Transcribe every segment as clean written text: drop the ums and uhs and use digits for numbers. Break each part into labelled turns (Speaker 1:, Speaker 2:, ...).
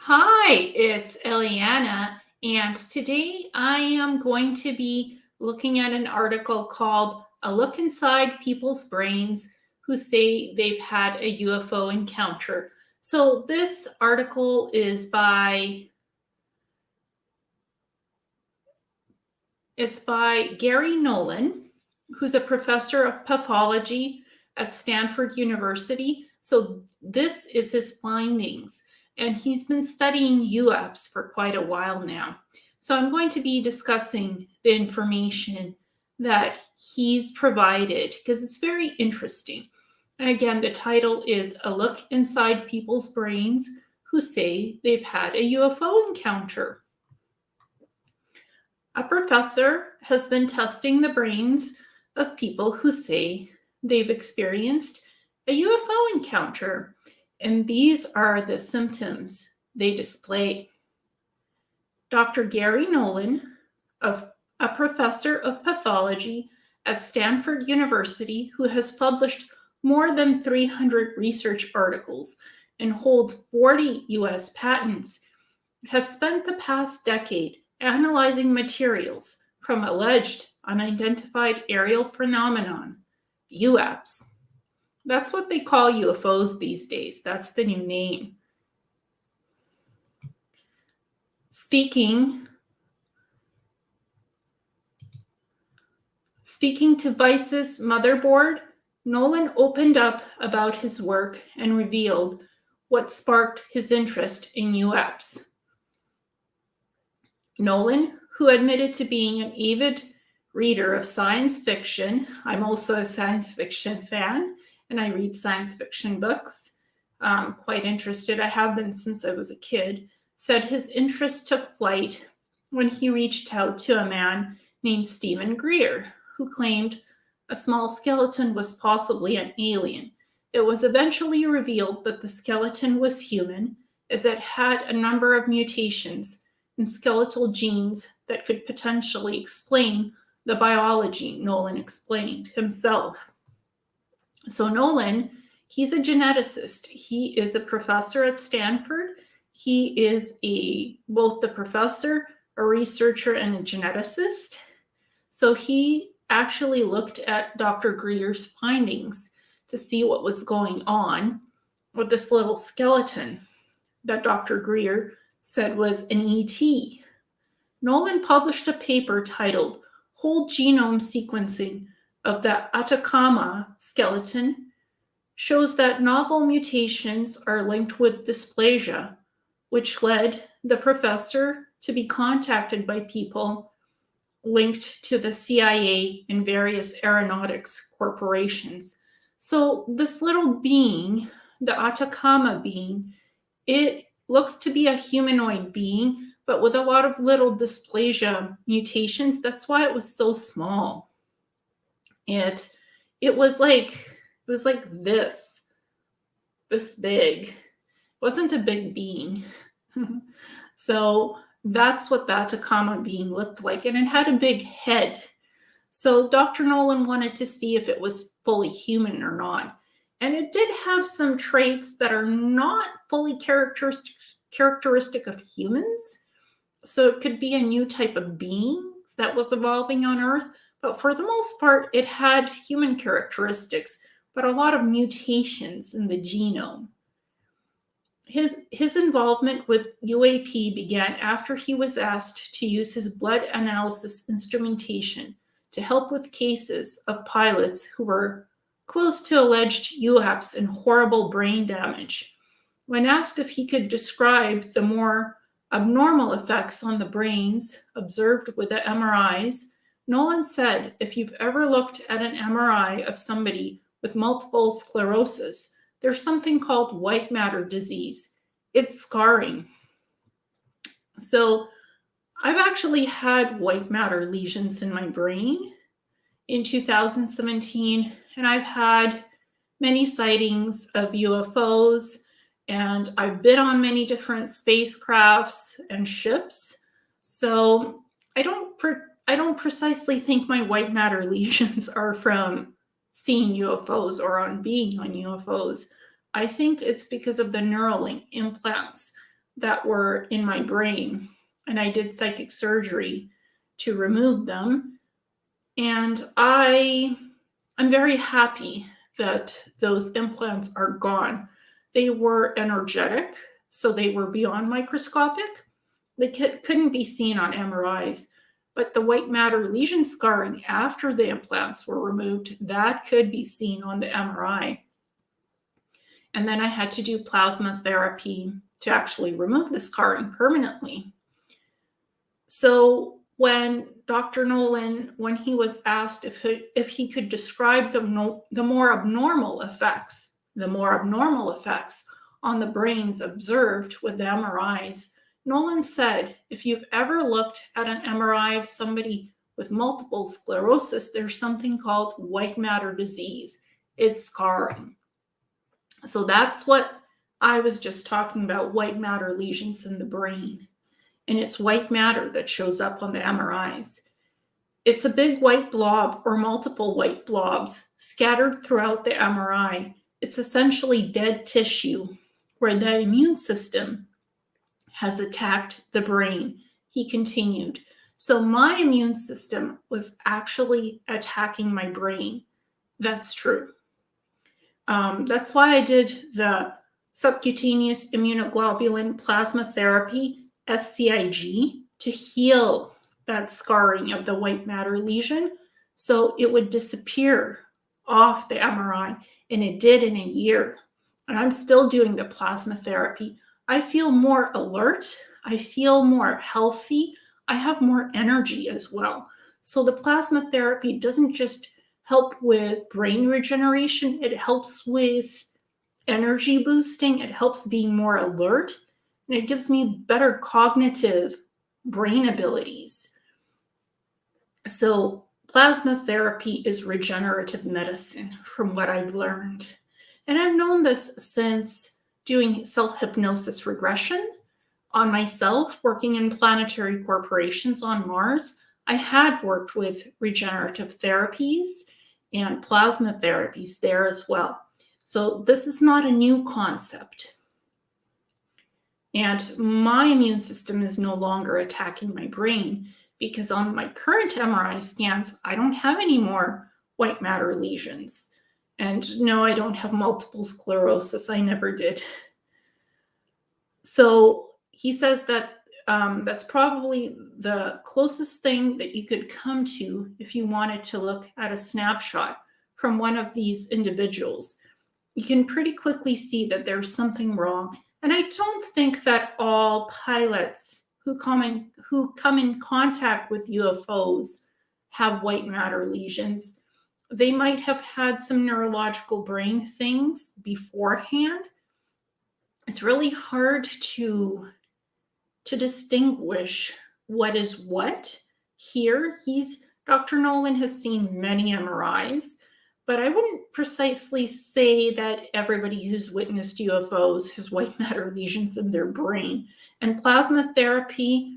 Speaker 1: Hi, it's Ileana, and today I am going to be looking at an article called A Look Inside People's Brains Who Say They've Had a UFO Encounter. So, this article is by Gary Nolan, who's a professor of pathology at Stanford University. So, this is his findings, and he's been studying UFs for quite a while now. So, I'm going to be discussing the information that he's provided because it's very interesting. And again, the title is A Look Inside People's Brains Who Say They've Had a UFO Encounter. A professor has been testing the brains of people who say they've experienced a UFO encounter, and these are the symptoms they display. Dr. Gary Nolan, a professor of pathology at Stanford University who has published more than 300 research articles and holds 40 US patents, has spent the past decade analyzing materials from alleged unidentified aerial phenomenon, UAPs. That's what they call UFOs these days. That's the new name. Speaking to Vice's Motherboard, Nolan opened up about his work and revealed what sparked his interest in UAPs. Nolan, who admitted to being an avid reader of science fiction, I'm also a science fiction fan, and I read science fiction books. Quite interested, I have been since I was a kid, said his interest took flight when he reached out to a man named Stephen Greer, who claimed a small skeleton was possibly an alien. It was eventually revealed that the skeleton was human, as it had a number of mutations in skeletal genes that could potentially explain the biology Nolan explained himself. So Nolan, he's a geneticist. He is a professor at Stanford. He is both the professor, a researcher, and a geneticist. So he actually looked at Dr. Greer's findings to see what was going on with this little skeleton that Dr. Greer said was an ET. Nolan published a paper titled Whole Genome Sequencing of the Atacama Skeleton shows that novel mutations are linked with dysplasia, which led the professor to be contacted by people linked to the CIA and various aeronautics corporations. So this little being, the Atacama being, it looks to be a humanoid being, but with a lot of little dysplasia mutations. That's why it was so small. It was like this big. It wasn't a big being. So that's what the Atacama being looked like, and it had a big head. So Dr. Nolan wanted to see if it was fully human or not. And it did have some traits that are not fully characteristic of humans. So it could be a new type of being that was evolving on Earth. But for the most part, it had human characteristics, but a lot of mutations in the genome. His involvement with UAP began after he was asked to use his blood analysis instrumentation to help with cases of pilots who were close to alleged UAPs and horrible brain damage. When asked if he could describe the more abnormal effects on the brains observed with the MRIs, Nolan said, if you've ever looked at an MRI of somebody with multiple sclerosis, there's something called white matter disease. It's scarring. So I've actually had white matter lesions in my brain in 2017, and I've had many sightings of UFOs, and I've been on many different spacecrafts and ships. So I don't precisely think my white matter lesions are from seeing UFOs or on being on UFOs. I think it's because of the Neuralink implants that were in my brain, and I did psychic surgery to remove them. And I'm very happy that those implants are gone. They were energetic, so they were beyond microscopic. They couldn't be seen on MRIs, but the white matter lesion scarring after the implants were removed, that could be seen on the MRI. And then I had to do plasma therapy to actually remove the scarring permanently. So when Dr. Nolan, when he was asked if he could describe the more abnormal effects on the brains observed with the MRIs, Nolan said, if you've ever looked at an MRI of somebody with multiple sclerosis, there's something called white matter disease. It's scarring. So that's what I was just talking about, white matter lesions in the brain. And it's white matter that shows up on the MRIs. It's a big white blob or multiple white blobs scattered throughout the MRI. It's essentially dead tissue where the immune system has attacked the brain. He continued. So my immune system was actually attacking my brain. That's true. That's why I did the subcutaneous immunoglobulin plasma therapy, SCIG, to heal that scarring of the white matter lesion so it would disappear off the MRI. And it did in a year. And I'm still doing the plasma therapy. I feel more alert. I feel more healthy. I have more energy as well. So the plasma therapy doesn't just help with brain regeneration. It helps with energy boosting. It helps being more alert. And it gives me better cognitive brain abilities. So plasma therapy is regenerative medicine from what I've learned. And I've known this since doing self-hypnosis regression on myself, working in planetary corporations on Mars. I had worked with regenerative therapies and plasma therapies there as well. So this is not a new concept. And my immune system is no longer attacking my brain because on my current MRI scans, I don't have any more white matter lesions. And no, I don't have multiple sclerosis. I never did. So he says that that's probably the closest thing that you could come to if you wanted to look at a snapshot from one of these individuals. You can pretty quickly see that there's something wrong. And I don't think that all pilots who come in contact with UFOs have white matter lesions. They might have had some neurological brain things beforehand. It's really hard to distinguish what is what here. Dr. Nolan has seen many MRIs, but I wouldn't precisely say that everybody who's witnessed UFOs has white matter lesions in their brain. And plasma therapy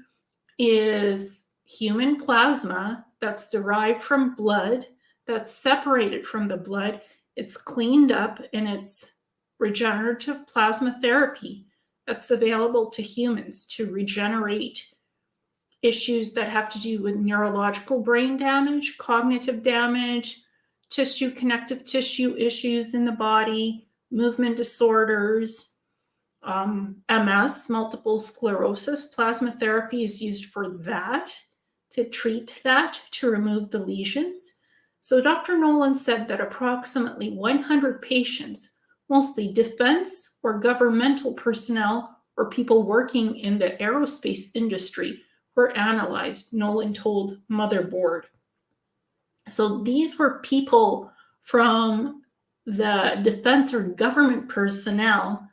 Speaker 1: is human plasma that's derived from blood, that's separated from the blood. It's cleaned up, and it's regenerative plasma therapy that's available to humans to regenerate issues that have to do with neurological brain damage, cognitive damage, connective tissue issues in the body, movement disorders, MS, multiple sclerosis. Plasma therapy is used for that, to treat that, to remove the lesions. So Dr. Nolan said that approximately 100 patients, mostly defense or governmental personnel or people working in the aerospace industry, were analyzed, Nolan told Motherboard. So these were people from the defense or government personnel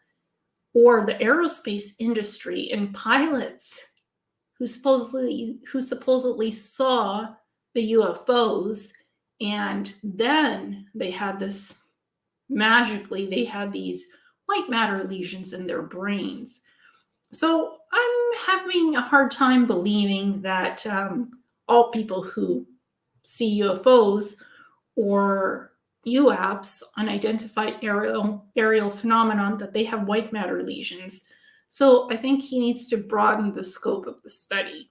Speaker 1: or the aerospace industry and pilots who supposedly saw the UFOs, and then they had this, magically, they had these white matter lesions in their brains. So I'm having a hard time believing that all people who see UFOs or UAPs, unidentified aerial phenomenon, that they have white matter lesions. So I think he needs to broaden the scope of the study.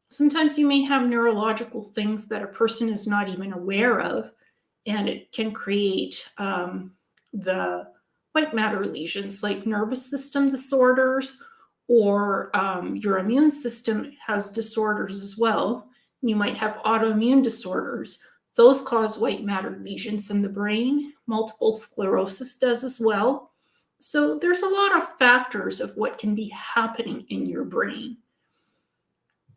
Speaker 1: Sometimes you may have neurological things that a person is not even aware of, and it can create the white matter lesions like nervous system disorders, or your immune system has disorders as well. You might have autoimmune disorders. Those cause white matter lesions in the brain. Multiple sclerosis does as well. So there's a lot of factors of what can be happening in your brain.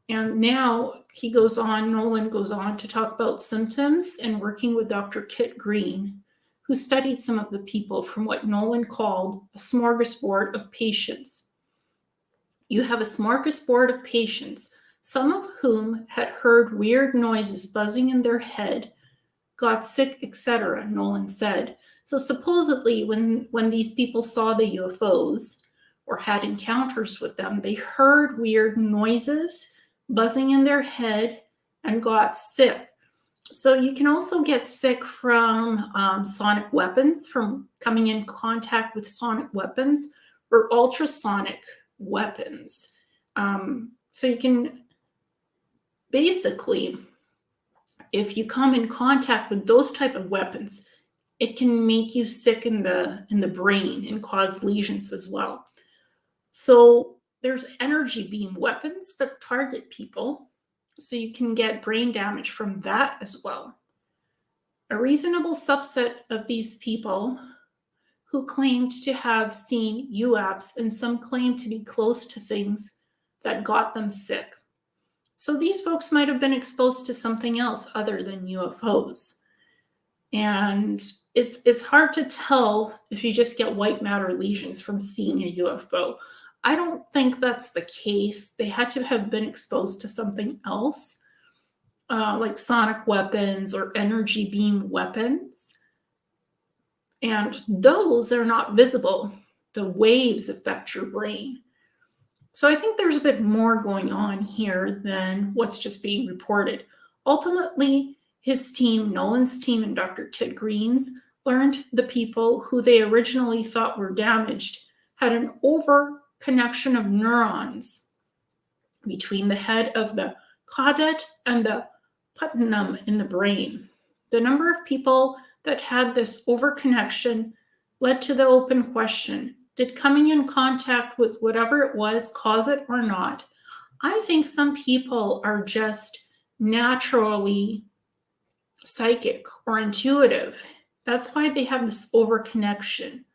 Speaker 1: And now Nolan goes on to talk about symptoms and working with Dr. Kit Green, who studied some of the people from what Nolan called a smorgasbord of patients. You have a smorgasbord of patients, some of whom had heard weird noises buzzing in their head, got sick, etc., Nolan said. So supposedly when these people saw the UFOs or had encounters with them, they heard weird noises buzzing in their head and got sick. So you can also get sick from sonic weapons, from coming in contact with sonic weapons or ultrasonic weapons. So you can basically, if you come in contact with those type of weapons, it can make you sick in the brain and cause lesions as well. So there's energy beam weapons that target people, so you can get brain damage from that as well. A reasonable subset of these people who claimed to have seen UAPs, and some claim to be close to things that got them sick. So these folks might have been exposed to something else other than UFOs. And it's hard to tell if you just get white matter lesions from seeing a UFO. I don't think that's the case. They had to have been exposed to something else, like sonic weapons or energy beam weapons. And those are not visible. The waves affect your brain. So I think there's a bit more going on here than what's just being reported. Ultimately, his team, Nolan's team and Dr. Kit Green's, learned the people who they originally thought were damaged had an over-connection of neurons between the head of the caudate and the putamen in the brain. The number of people that had this over-connection led to the open question: did coming in contact with whatever it was cause it or not? I think some people are just naturally psychic or intuitive. That's why they have this over-connection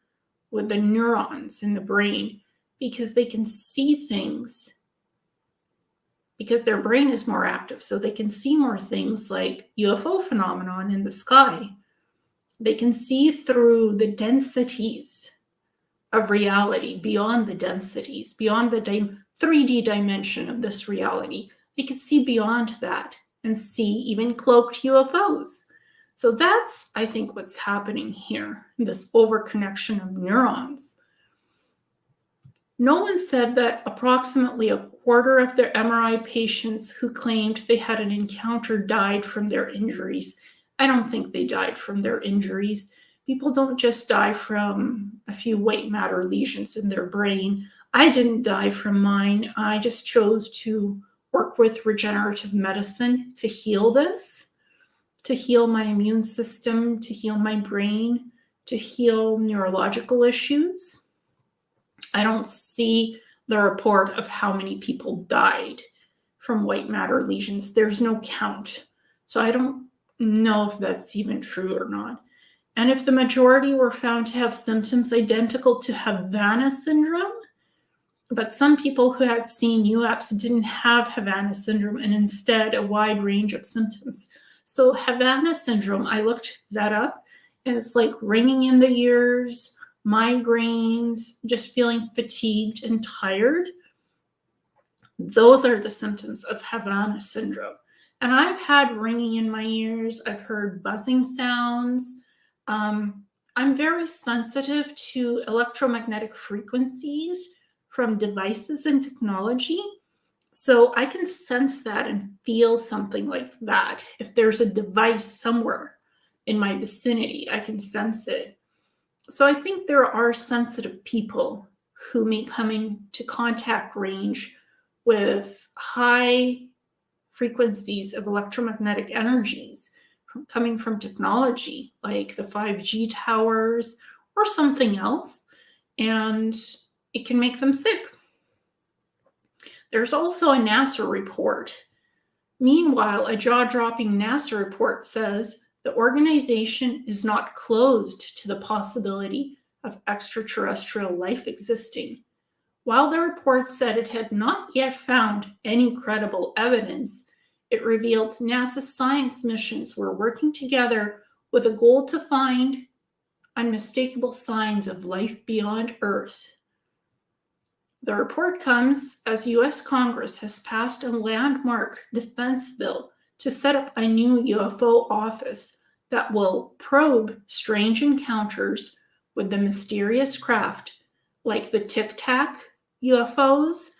Speaker 1: with the neurons in the brain, because they can see things, because their brain is more active, so they can see more things like UFO phenomenon in the sky. They can see through the densities of reality, beyond the densities, beyond the 3D dimension of this reality. They can see beyond that and see even cloaked UFOs. So that's, I think, what's happening here, this overconnection of neurons. Nolan said that approximately a quarter of their MRI patients who claimed they had an encounter died from their injuries. I don't think they died from their injuries. People don't just die from a few white matter lesions in their brain. I didn't die from mine. I just chose to work with regenerative medicine to heal this, to heal my immune system, to heal my brain, to heal neurological issues. I don't see the report of how many people died from white matter lesions. There's no count. So I don't know if that's even true or not. And if the majority were found to have symptoms identical to Havana syndrome, but some people who had seen UAPs didn't have Havana syndrome and instead a wide range of symptoms. So Havana syndrome, I looked that up, and it's like ringing in the ears, migraines, just feeling fatigued and tired. Those are the symptoms of Havana syndrome. And I've had ringing in my ears. I've heard buzzing sounds. I'm very sensitive to electromagnetic frequencies from devices and technology. So I can sense that and feel something like that. If there's a device somewhere in my vicinity, I can sense it. So I think there are sensitive people who may come into contact range with high frequencies of electromagnetic energies coming from technology like the 5G towers or something else, and it can make them sick. There's also a NASA report. Meanwhile, a jaw-dropping NASA report says the organization is not closed to the possibility of extraterrestrial life existing. While the report said it had not yet found any credible evidence, it revealed NASA science missions were working together with a goal to find unmistakable signs of life beyond Earth. The report comes as U.S. Congress has passed a landmark defense bill to set up a new UFO office that will probe strange encounters with the mysterious craft, like the Tic Tac UFOs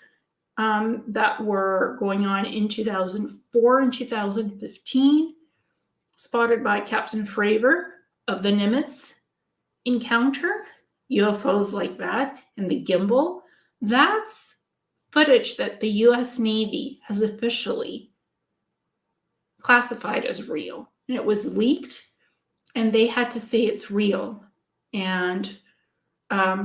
Speaker 1: that were going on in 2004 and 2015, spotted by Captain Fravor of the Nimitz encounter, UFOs like that, and the gimbal. That's footage that the US Navy has officially classified as real. And it was leaked, and they had to say it's real. And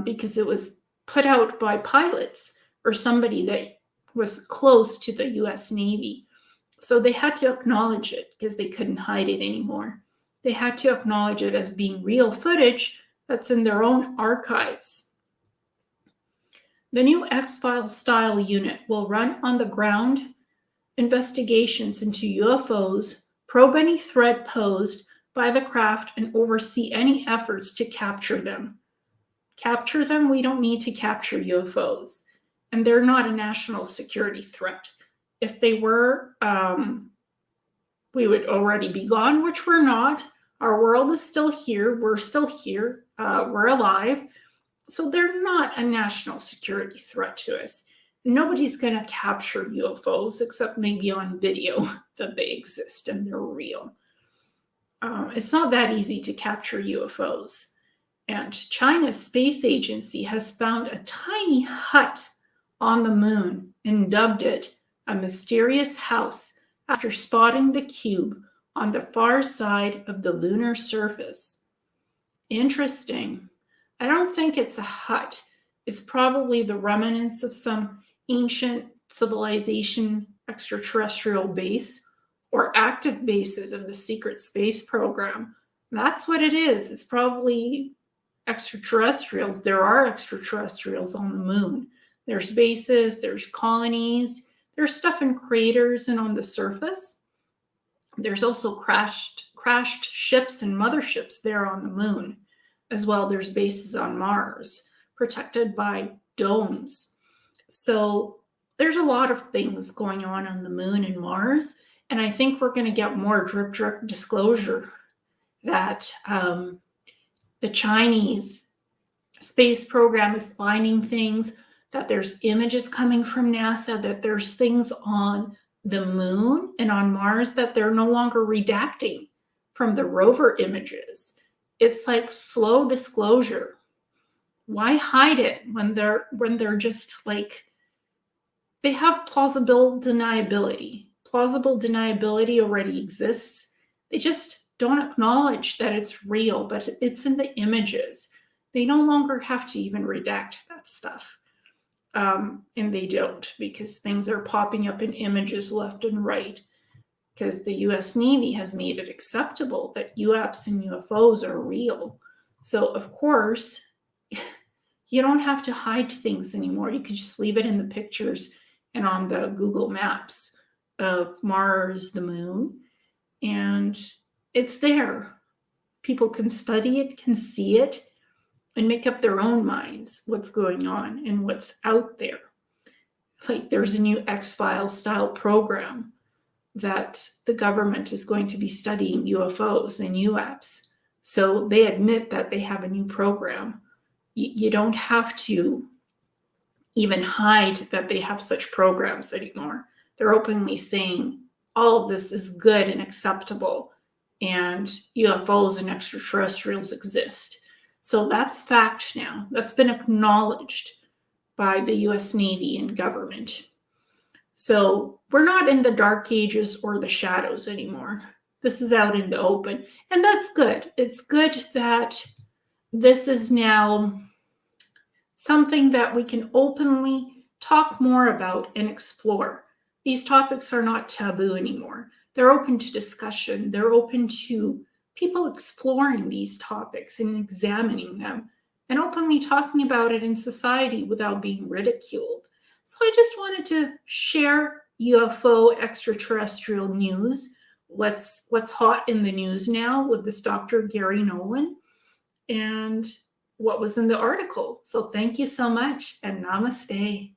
Speaker 1: because it was put out by pilots or somebody that was close to the US Navy. So they had to acknowledge it because they couldn't hide it anymore. They had to acknowledge it as being real footage that's in their own archives. The new X-Files style unit will run on the ground investigations into UFOs, probe any threat posed by the craft, and oversee any efforts to capture them. Capture them? We don't need to capture UFOs. And they're not a national security threat. If they were, we would already be gone, which we're not. Our world is still here. We're still here. We're alive. So they're not a national security threat to us. Nobody's going to capture UFOs except maybe on video that they exist and they're real. It's not that easy to capture UFOs. And China's space agency has found a tiny hut on the moon and dubbed it a mysterious house after spotting the cube on the far side of the lunar surface. Interesting. I don't think it's a hut. It's probably the remnants of some ancient civilization extraterrestrial base or active bases of the secret space program. That's what it is. It's probably extraterrestrials. There are extraterrestrials on the moon. There's bases, there's colonies, there's stuff in craters and on the surface. There's also crashed ships and motherships there on the moon. As well, there's bases on Mars, protected by domes. So there's a lot of things going on the moon and Mars. And I think we're going to get more drip disclosure that the Chinese space program is finding things, that there's images coming from NASA, that there's things on the moon and on Mars that they're no longer redacting from the rover images. It's like slow disclosure. Why hide it when they're just like, they have plausible deniability. Plausible deniability already exists. They just don't acknowledge that it's real, but it's in the images. They no longer have to even redact that stuff. And they don't, because things are popping up in images left and right. Because the US Navy has made it acceptable that UAPs and UFOs are real. So, of course, you don't have to hide things anymore. You can just leave it in the pictures and on the Google Maps of Mars, the moon, and it's there. People can study it, can see it, and make up their own minds what's going on and what's out there. Like there's a new X-Files style program that the government is going to be studying UFOs and UAPs. So they admit that they have a new program. You don't have to even hide that they have such programs anymore. They're openly saying all of this is good and acceptable, and UFOs and extraterrestrials exist. So that's fact now. That's been acknowledged. by the US Navy and government. So we're not in the dark ages or the shadows anymore. This is out in the open, and that's good. It's good that this is now something that we can openly talk more about and explore. These topics are not taboo anymore. They're open to discussion. They're open to people exploring these topics and examining them and openly talking about it in society without being ridiculed. So I just wanted to share UFO extraterrestrial news, what's hot in the news now with this Dr. Gary Nolan, and what was in the article. So thank you so much, and namaste.